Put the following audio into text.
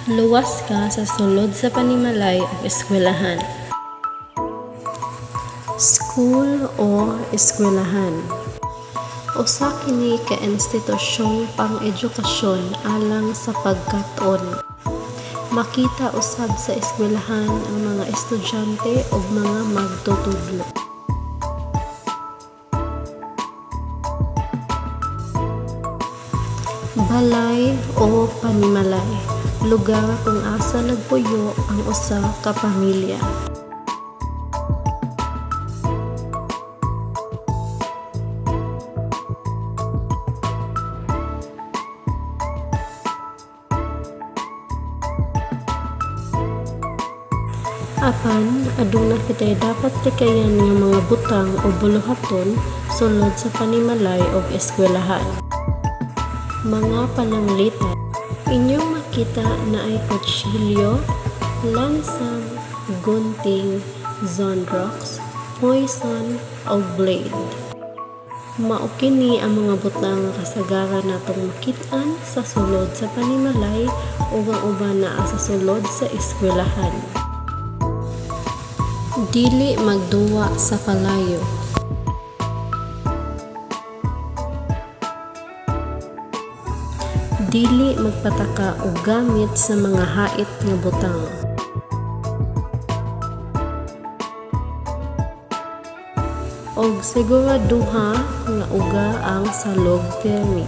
Luwas ka sa sulod sa panimalay o eskwelahan. School o eskwelahan. Usa kini ka institusyong pang-edukasyon alang sa pagkat-on. Makita usab sa eskwelahan ang mga estudyante ug mga magtutudlo. Balay o panimalay, lugar kung asa nagpuyo ang usa ka pamilya. Apan, aduna kitay dapat tikayan nga mga butang o buluhaton sulod sa panimalay o eskwelahan. Mga pananglitan, inyong makita na ay kutsilyo, lansang, gunting, zonrox, poison, o blade. Mao kini ang mga butang kasagaran natong makit-an sa sulod sa panimalay ug ang uban naa sa sulod sa eskwelahan. Dili magduwa sa kalayo. Dili magpataka og gamit sa mga hait nga butang. Og siguraduha nga uga ang salog pirmi.